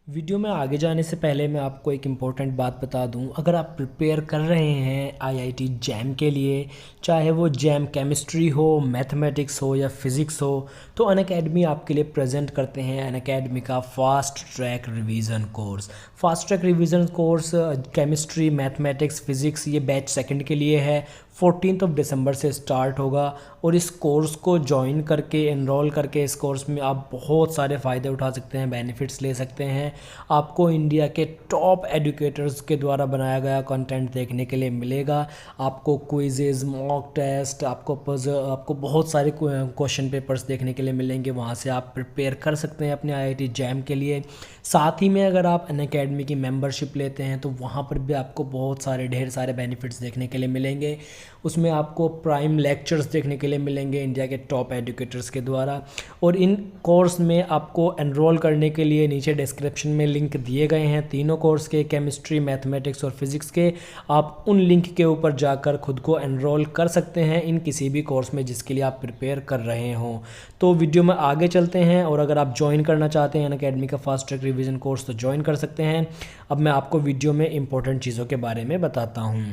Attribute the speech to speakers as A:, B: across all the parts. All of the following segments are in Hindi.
A: वीडियो में आगे जाने से पहले मैं आपको एक इम्पॉर्टेंट बात बता दूं। अगर आप प्रिपेयर कर रहे हैं आईआईटी जैम के लिए, चाहे वो जैम केमिस्ट्री हो, मैथमेटिक्स हो या फिज़िक्स हो, तो अनअकैडमी आपके लिए प्रेजेंट करते हैं अनअकैडमी का fast track revision course. Fast track revision course chemistry, mathematics, physics ये बैच सेकंड के लिए है। 14 दिसंबर से स्टार्ट होगा और इस कोर्स को ज्वाइन करके, एनरोल करके इस कोर्स में आप बहुत सारे फ़ायदे उठा सकते हैं, बेनिफिट्स ले सकते हैं। आपको इंडिया के टॉप एजुकेटर्स के द्वारा बनाया गया कंटेंट देखने के लिए मिलेगा। आपको क्विजेज़, मॉक टेस्ट, आपको बहुत सारे क्वेश्चन पेपर्स देखने के लिए मिलेंगे। वहाँ से आप प्रिपेयर कर सकते हैं अपने आईआईटी जैम के लिए। साथ ही में अगर आप अनअकैडमी की मेंबरशिप लेते हैं तो वहाँ पर भी आपको बहुत सारे ढेर सारे बेनिफिट्स देखने के लिए मिलेंगे। उसमें आपको प्राइम लेक्चर्स देखने के लिए मिलेंगे इंडिया के टॉप एजुकेटर्स के द्वारा। और इन कोर्स में आपको एनरोल करने के लिए नीचे डिस्क्रिप्शन में लिंक दिए गए हैं, तीनों कोर्स के, केमिस्ट्री, मैथमेटिक्स और फिज़िक्स के। आप उन लिंक के ऊपर जाकर खुद को एनरोल कर सकते हैं इन किसी भी कोर्स में जिसके लिए आप प्रिपेयर कर रहे हों। तो वीडियो में आगे चलते हैं, और अगर आप ज्वाइन करना चाहते हैं अनअकैडमी का फास्ट ट्रैक रिवीजन कोर्स तो ज्वाइन कर सकते हैं। अब मैं आपको वीडियो में इंपॉर्टेंट चीज़ों के बारे में बताता हूँ।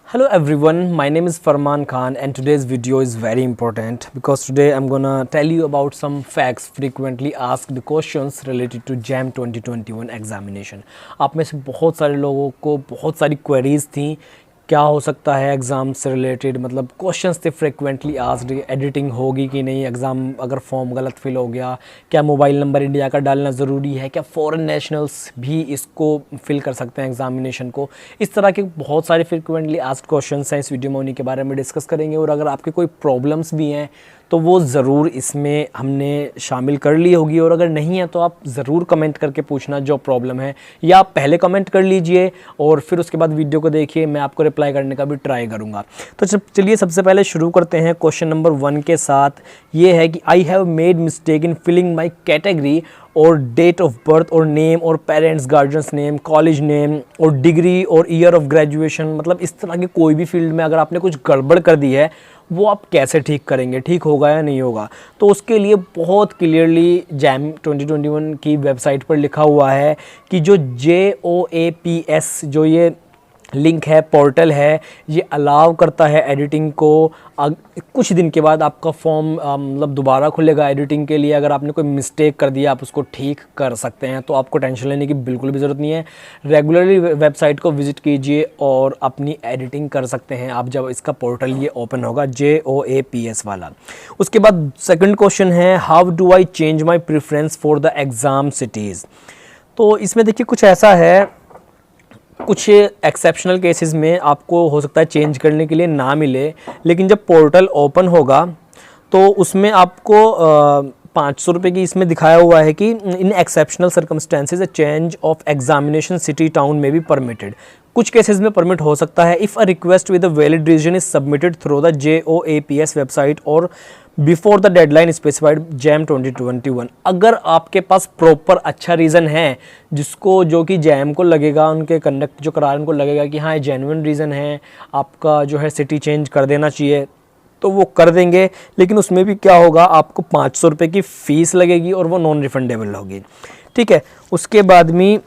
A: Hello everyone, my name is Farman Khan and today's video is very important because today I'm gonna tell you about some facts, frequently asked questions related to JAM 2021 examination। आप में से बहुत सारे लोगों को बहुत सारी क्वेरीज थी, क्या हो सकता है एग्ज़ाम से रिलेटेड, मतलब क्वेश्चंस थे फ्रिक्वेंटली आस्क्ड, एडिटिंग होगी कि नहीं, एग्ज़ाम अगर फॉर्म गलत फिल हो गया, क्या मोबाइल नंबर इंडिया का डालना ज़रूरी है, क्या फ़ॉरेन नेशनल्स भी इसको फिल कर सकते हैं एग्जामिनेशन को। इस तरह के बहुत सारे फ्रिक्वेंटली आस्क्ड क्वेश्चंस हैं, इस वीडियो में उन्हीं के बारे में डिस्कस करेंगे। और अगर आपके कोई प्रॉब्लम्स भी हैं तो वो ज़रूर इसमें हमने शामिल कर ली होगी, और अगर नहीं है तो आप ज़रूर कमेंट करके पूछना जो प्रॉब्लम है, या आप पहले कमेंट कर लीजिए और फिर उसके बाद वीडियो को देखिए, मैं आपको रिप्लाई करने का भी ट्राई करूँगा। तो चलिए सबसे पहले शुरू करते हैं क्वेश्चन नंबर 1 के साथ। ये है कि I have made mistake in filling my category और डेट ऑफ बर्थ और नेम और parents guardians name, college name और डिग्री और ईयर ऑफ ग्रेजुएशन। मतलब इस तरह के कोई भी फील्ड में अगर आपने कुछ गड़बड़ कर दी है, वो आप कैसे ठीक करेंगे, ठीक होगा या नहीं होगा। तो उसके लिए बहुत क्लियरली जैम 2021 की वेबसाइट पर लिखा हुआ है कि जो JOAPS जो ये लिंक है, पोर्टल है, ये अलाउ करता है एडिटिंग को। कुछ दिन के बाद आपका फॉर्म मतलब दोबारा खुलेगा एडिटिंग के लिए। अगर आपने कोई मिस्टेक कर दिया आप उसको ठीक कर सकते हैं, तो आपको टेंशन लेने की बिल्कुल भी ज़रूरत नहीं है। रेगुलरली वेबसाइट को विजिट कीजिए और अपनी एडिटिंग कर सकते हैं आप जब इसका पोर्टल ये ओपन होगा, JOAPS वाला। उसके बाद सेकंड क्वेश्चन है, how do I change my preference for the exam cities. तो इसमें देखिए कुछ ऐसा है, कुछ एक्सेप्शनल केसेस में आपको हो सकता है चेंज करने के लिए ना मिले, लेकिन जब पोर्टल ओपन होगा तो उसमें आपको 500 रुपये की इसमें दिखाया हुआ है कि इन exceptional circumstances a change of examination city town में भी परमिटेड। कुछ केसेस में परमिट हो सकता है if a request with a valid reason is submitted through the JOAPS website और before the deadline specified JAM 2021। अगर आपके पास प्रॉपर अच्छा रीज़न है जिसको, जो कि जैम को लगेगा, उनके कंडक्ट जो करा रहे हैं उनको लगेगा कि हाँ ये जेन्युइन रीज़न है, आपका जो है सिटी चेंज कर देना चाहिए, तो वो कर देंगे। लेकिन उसमें भी क्या होगा, आपको 500 रुपये की फ़ीस लगेगी और वो नॉन रिफंडेबल होगी। ठीक है, उसके बाद में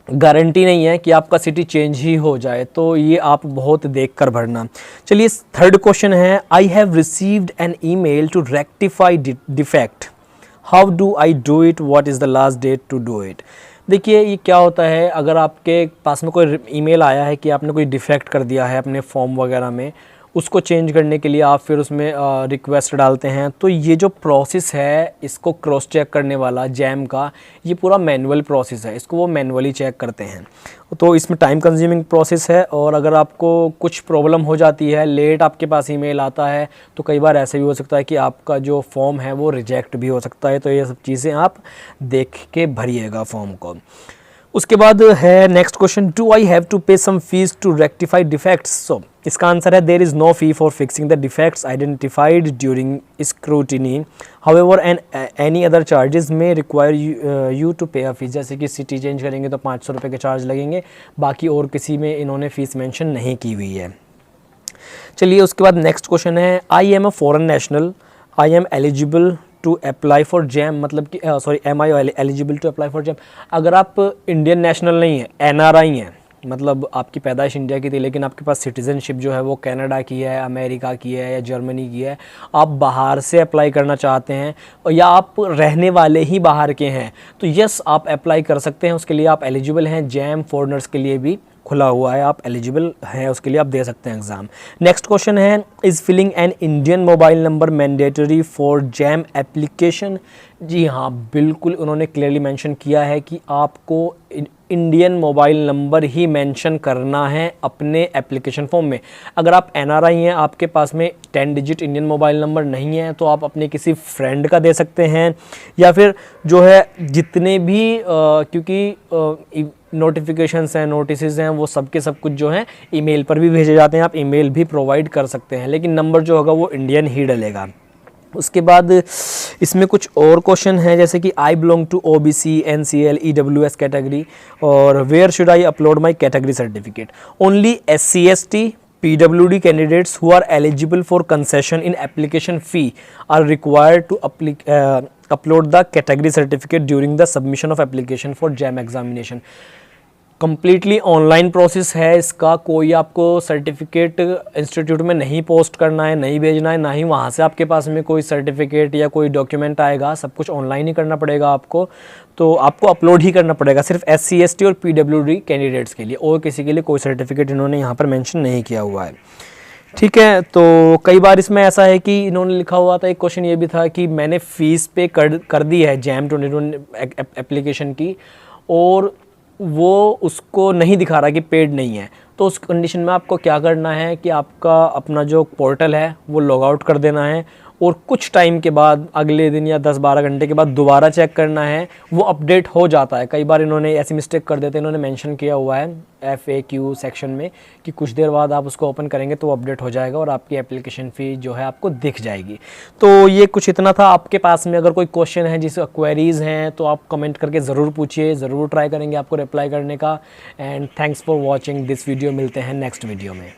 A: गारंटी नहीं है कि आपका सिटी चेंज ही हो जाए, तो ये आप बहुत देख कर भरना। चलिए थर्ड क्वेश्चन है, I have received an email to rectify defect, how do I do it, what is the last date to do it. देखिए ये क्या होता है, अगर आपके पास में कोई ईमेल आया है कि आपने कोई डिफेक्ट कर दिया है अपने फॉर्म वगैरह में, उसको चेंज करने के लिए आप फिर उसमें रिक्वेस्ट डालते हैं, तो ये जो प्रोसेस है इसको क्रॉस चेक करने वाला जैम का, ये पूरा मैनुअल प्रोसेस है, इसको वो मैनुअली चेक करते हैं। तो इसमें टाइम कंज्यूमिंग प्रोसेस है, और अगर आपको कुछ प्रॉब्लम हो जाती है, लेट आपके पास ईमेल आता है, तो कई बार ऐसे भी हो सकता है कि आपका जो फॉर्म है वो रिजेक्ट भी हो सकता है। तो ये सब चीज़ें आप देख के भरिएगा फॉर्म को। उसके बाद है next question, do I have to pay some fees to rectify defects. So इसका आंसर है, there is no fee for fixing the defects identified during scrutiny, however any other charges may require you to pay a fees. जैसे कि सिटी चेंज करेंगे तो 500 रुपये के चार्ज लगेंगे, बाकी और किसी में इन्होंने फ़ीस मेंशन नहीं की हुई है। चलिए उसके बाद नेक्स्ट क्वेश्चन है, I am a foreign national, I am eligible to apply for JAM, मतलब कि sorry am I eligible to apply for JAM. अगर आप इंडियन नेशनल नहीं है, NRI हैं, मतलब आपकी पैदाइश इंडिया की थी लेकिन आपके पास सिटीज़नशिप जो है वो कनाडा की है, अमेरिका की है या जर्मनी की है, आप बाहर से अप्लाई करना चाहते हैं और या आप रहने वाले ही बाहर के हैं, तो यस आप अप्लाई कर सकते हैं, उसके लिए आप एलिजिबल हैं। जैम फॉरेनर्स के लिए भी खुला हुआ है, आप एलिजिबल हैं, उसके लिए आप दे सकते हैं एग्ज़ाम। नेक्स्ट क्वेश्चन है, is filling an Indian mobile number mandatory for JAM application? जी हाँ, बिल्कुल उन्होंने क्लियरली मेंशन किया है कि आपको इंडियन मोबाइल नंबर ही मेंशन करना है अपने एप्लीकेशन फॉर्म में। अगर आप NRI हैं, आपके पास में 10 डिजिट इंडियन मोबाइल नंबर नहीं है, तो आप अपने किसी फ्रेंड का दे सकते हैं, या फिर जो है जितने भी क्योंकि नोटिफिकेशंस हैं, नोटिसेस हैं, वो सब के सब कुछ जो हैं ईमेल पर भी भेजे जाते हैं, आप ईमेल भी प्रोवाइड कर सकते हैं, लेकिन नंबर जो होगा वो इंडियन ही डलेगा। उसके बाद इसमें कुछ और क्वेश्चन हैं, जैसे कि I belong to OBC, NCL, EWS category, और where should I upload my category certificate? Only SC ST PWD candidates who are eligible for concession in application fee are required to upload the category certificate during the submission of application for JAM examination। Completely online process है इसका, कोई आपको सर्टिफिकेट इंस्टीट्यूट में नहीं पोस्ट करना है, नहीं भेजना है, ना ही वहाँ से आपके पास में कोई सर्टिफिकेट या कोई डॉक्यूमेंट आएगा, सब कुछ ऑनलाइन ही करना पड़ेगा आपको। तो आपको अपलोड ही करना पड़ेगा सिर्फ SC ST और PWD कैंडिडेट्स के लिए, और किसी के लिए कोई सर्टिफिकेट इन्होंने यहाँ पर मेंशन नहीं किया हुआ है। ठीक है, तो कई बार इसमें ऐसा है कि इन्होंने लिखा हुआ था, एक क्वेश्चन ये भी था कि मैंने फ़ीस पे कर दी है जैम 2020 एप्लीकेशन की, और वो उसको नहीं दिखा रहा कि पेड नहीं है, तो उस कंडीशन में आपको क्या करना है कि आपका अपना जो पोर्टल है वो लॉग आउट कर देना है, और कुछ टाइम के बाद, अगले दिन या 10-12 घंटे के बाद दोबारा चेक करना है, वो अपडेट हो जाता है। कई बार इन्होंने ऐसी मिस्टेक कर देते हैं, इन्होंने मेंशन किया हुआ है FAQ सेक्शन में कि कुछ देर बाद आप उसको ओपन करेंगे तो अपडेट हो जाएगा और आपकी एप्लीकेशन फ़ी जो है आपको दिख जाएगी। तो ये कुछ इतना था। आपके पास में अगर कोई क्वेश्चन है, जिस क्वेरीज़ हैं, तो आप कमेंट करके ज़रूर पूछिए, ज़रूर ट्राई करेंगे आपको रिप्लाई करने का। And thanks for watching this video. मिलते हैं नेक्स्ट वीडियो में।